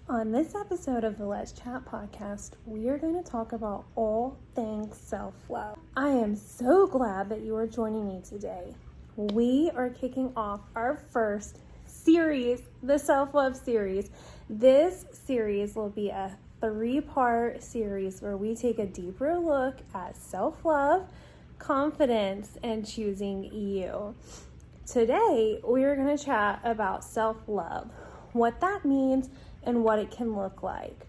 On this episode of the Let's Chat podcast, we are going to talk about all things self-love. I am so glad that you are joining me today. We are kicking off our first series, the self-love series. This series will be a 3-part series where we take a deeper look at self-love, confidence, and choosing you. Today, we are going to chat about self-love, what that means, and what it can look like.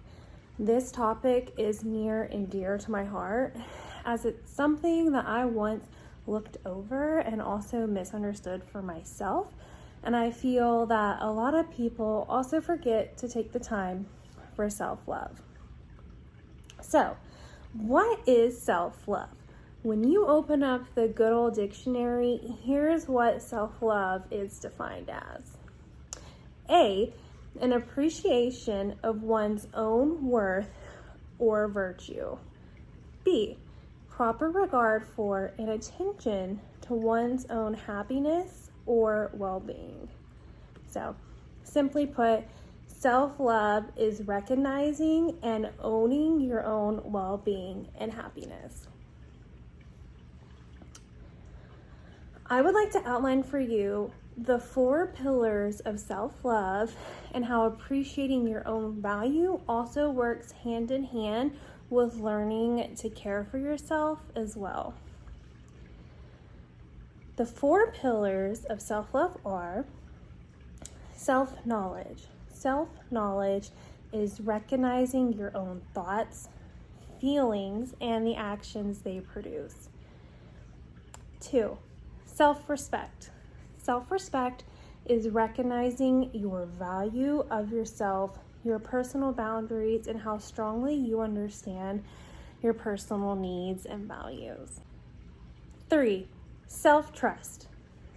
This topic is near and dear to my heart, as it's something that I once looked over and also misunderstood for myself. And I feel that a lot of people also forget to take the time for self-love. So, what is self-love? When you open up the good old dictionary, here's what self-love is defined as. A, an appreciation of one's own worth or virtue. B, proper regard for and attention to one's own happiness or well-being. So, simply put, self-love is recognizing and owning your own well-being and happiness. I would like to outline for you the 4 pillars of self-love and how appreciating your own value also works hand in hand with learning to care for yourself as well. The 4 pillars of self-love are self-knowledge. Self-knowledge is recognizing your own thoughts, feelings, and the actions they produce. 2, self-respect. Self-respect is recognizing your value of yourself, your personal boundaries, and how strongly you understand your personal needs and values. 3, self-trust.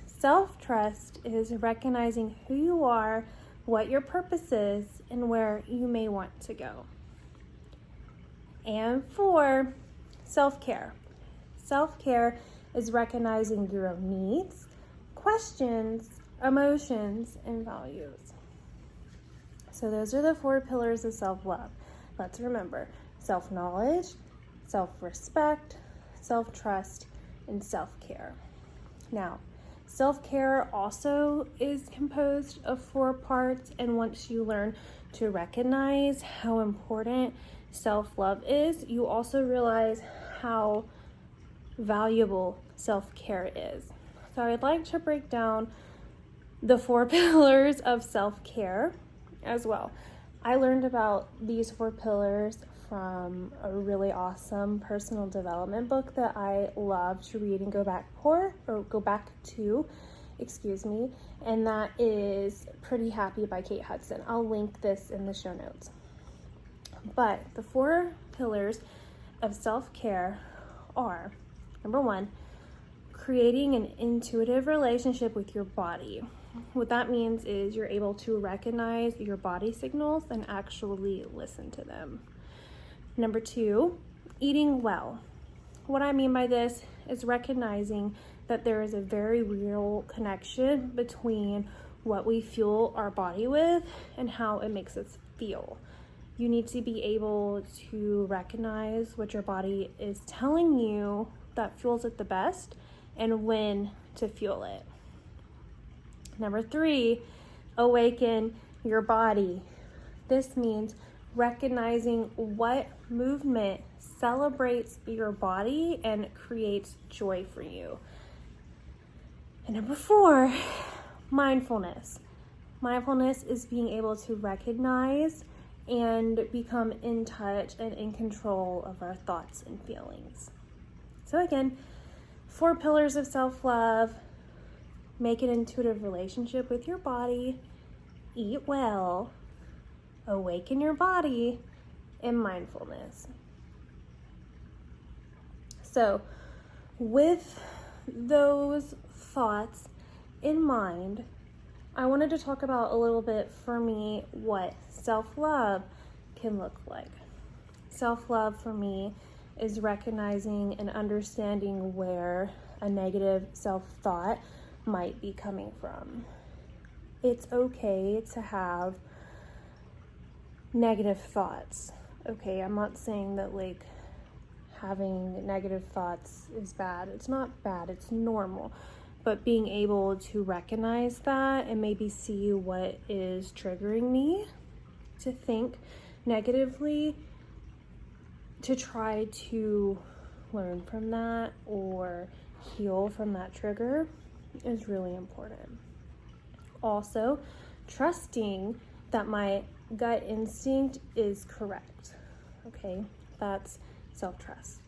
Self-trust is recognizing who you are, what your purpose is, and where you may want to go. And 4, self-care. Self-care is recognizing your own needs, questions, emotions, and values. So those are the 4 pillars of self-love. Let's remember: self-knowledge, self-respect, self-trust, and self-care. Now, self-care also is composed of 4 parts, and once you learn to recognize how important self-love is, you also realize how valuable self-care is. So I'd like to break down the 4 pillars of self-care as well. I learned about these 4 pillars from a really awesome personal development book that I love to read and go back to, and that is Pretty Happy by Kate Hudson. I'll link this in the show notes. But the 4 pillars of self-care are: number 1, creating an intuitive relationship with your body. What that means is you're able to recognize your body signals and actually listen to them. Number 2, eating well. What I mean by this is recognizing that there is a very real connection between what we fuel our body with and how it makes us feel. You need to be able to recognize what your body is telling you that fuels it the best and when to fuel it. Number 3, awaken your body. This means recognizing what movement celebrates your body and creates joy for you. And number 4, mindfulness. Mindfulness is being able to recognize and become in touch and in control of our thoughts and feelings. So again, 4 pillars of self-love: make an intuitive relationship with your body, eat well, awaken your body, and mindfulness. So with those thoughts in mind, I wanted to talk about a little bit for me what self-love can look like. Self-love for me is recognizing and understanding where a negative self-thought might be coming from. It's okay to have negative thoughts. Okay, I'm not saying that like having negative thoughts is bad. It's not bad, it's normal. But being able to recognize that and maybe see what is triggering me to think negatively, to try to learn from that or heal from that trigger is really important. Also, trusting that my gut instinct is correct. Okay, that's self-trust.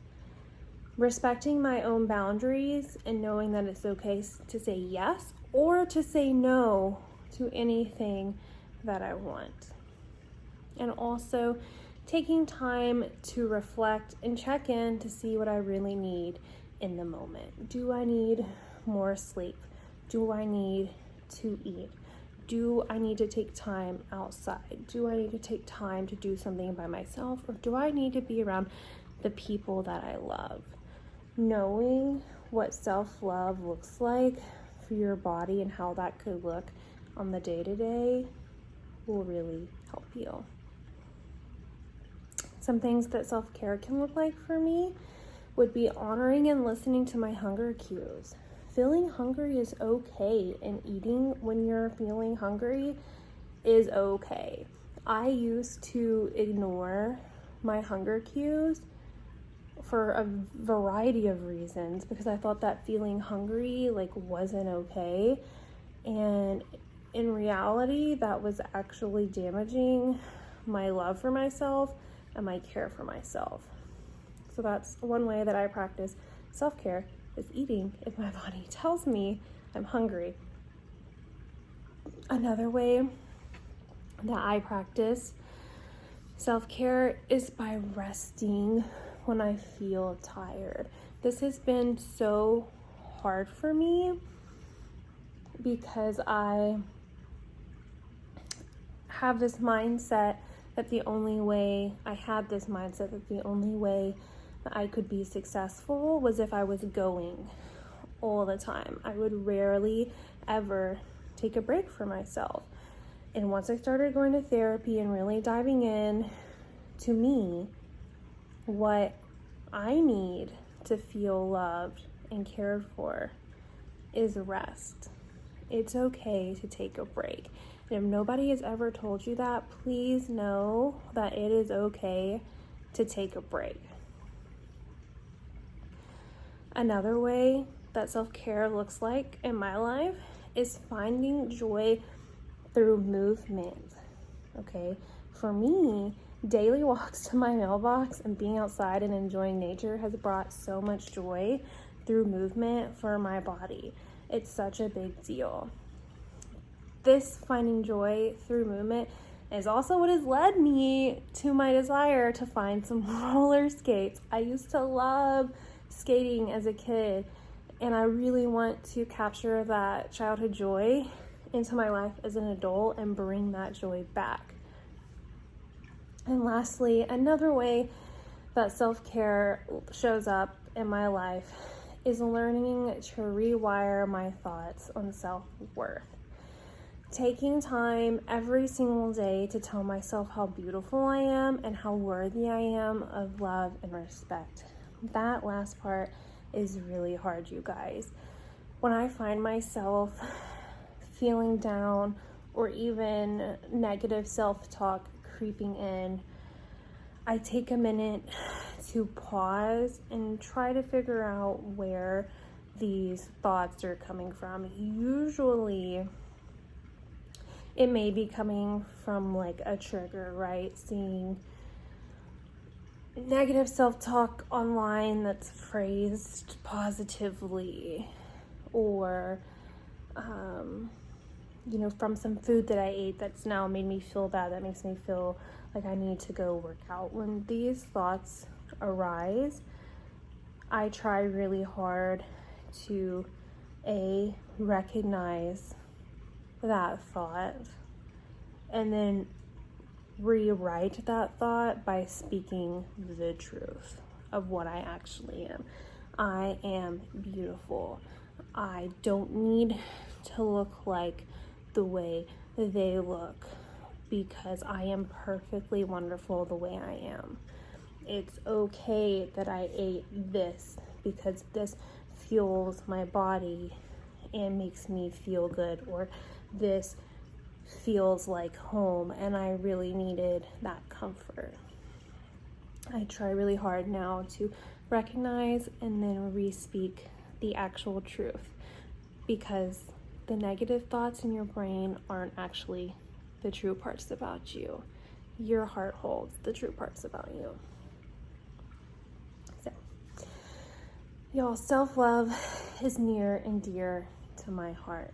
Respecting my own boundaries and knowing that it's okay to say yes or to say no to anything that I want. And also taking time to reflect and check in to see what I really need in the moment. Do I need more sleep? Do I need to eat? Do I need to take time outside? Do I need to take time to do something by myself? Or do I need to be around the people that I love? Knowing what self-love looks like for your body and how that could look on the day-to-day will really help you. Some things that self-care can look like for me would be honoring and listening to my hunger cues. Feeling hungry is okay, and eating when you're feeling hungry is okay. I used to ignore my hunger cues for a variety of reasons because I thought that feeling hungry like wasn't okay, and in reality that was actually damaging my love for myself and my care for myself. So that's one way that I practice self-care, is eating if my body tells me I'm hungry. Another way that I practice self-care is by resting when I feel tired. This has been so hard for me because I have this mindset that the only way that I could be successful was if I was going all the time. I would rarely ever take a break for myself. And once I started going to therapy and really diving in to me, what I need to feel loved and cared for is rest. It's okay to take a break. And if nobody has ever told you that, please know that it is okay to take a break. Another way that self-care looks like in my life is finding joy through movement. Okay, for me, daily walks to my mailbox and being outside and enjoying nature has brought so much joy through movement for my body. It's such a big deal. This finding joy through movement is also what has led me to my desire to find some roller skates. I used to love skating as a kid, and I really want to capture that childhood joy into my life as an adult and bring that joy back. And lastly, another way that self-care shows up in my life is learning to rewire my thoughts on self-worth. Taking time every single day to tell myself how beautiful I am and how worthy I am of love and respect. That last part is really hard, you guys. When I find myself feeling down or even negative self-talk creeping in, I take a minute to pause and try to figure out where these thoughts are coming from. Usually it may be coming from like a trigger, right? Seeing negative self-talk online that's phrased positively, or from some food that I ate that's now made me feel bad, that makes me feel like I need to go work out. When these thoughts arise, I try really hard to recognize that thought and then rewrite that thought by speaking the truth of what I actually am. I am beautiful. I don't need to look like the way they look. because I am perfectly wonderful the way I am. It's okay that I ate this because this fuels my body and makes me feel good, or this feels like home and I really needed that comfort. I try really hard now to recognize and then re-speak the actual truth, because the negative thoughts in your brain aren't actually the true parts about you. Your heart holds the true parts about you. So, y'all, self-love is near and dear to my heart.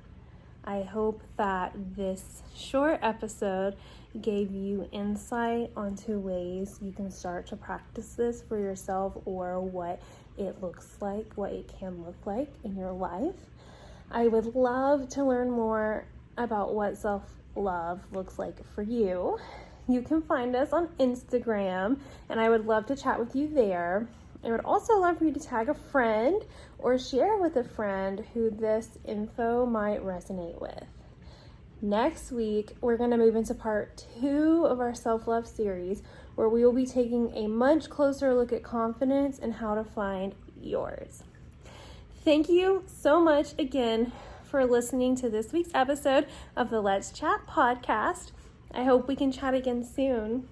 I hope that this short episode gave you insight onto ways you can start to practice this for yourself, or what it looks like, what it can look like in your life. I would love to learn more about what self-love looks like for you. You can find us on Instagram, and I would love to chat with you there. I would also love for you to tag a friend or share with a friend who this info might resonate with. Next week, we're going to move into part 2 of our self-love series, where we will be taking a much closer look at confidence and how to find yours. Thank you so much again for listening to this week's episode of the Let's Chat podcast. I hope we can chat again soon.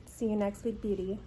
See you next week, beauty.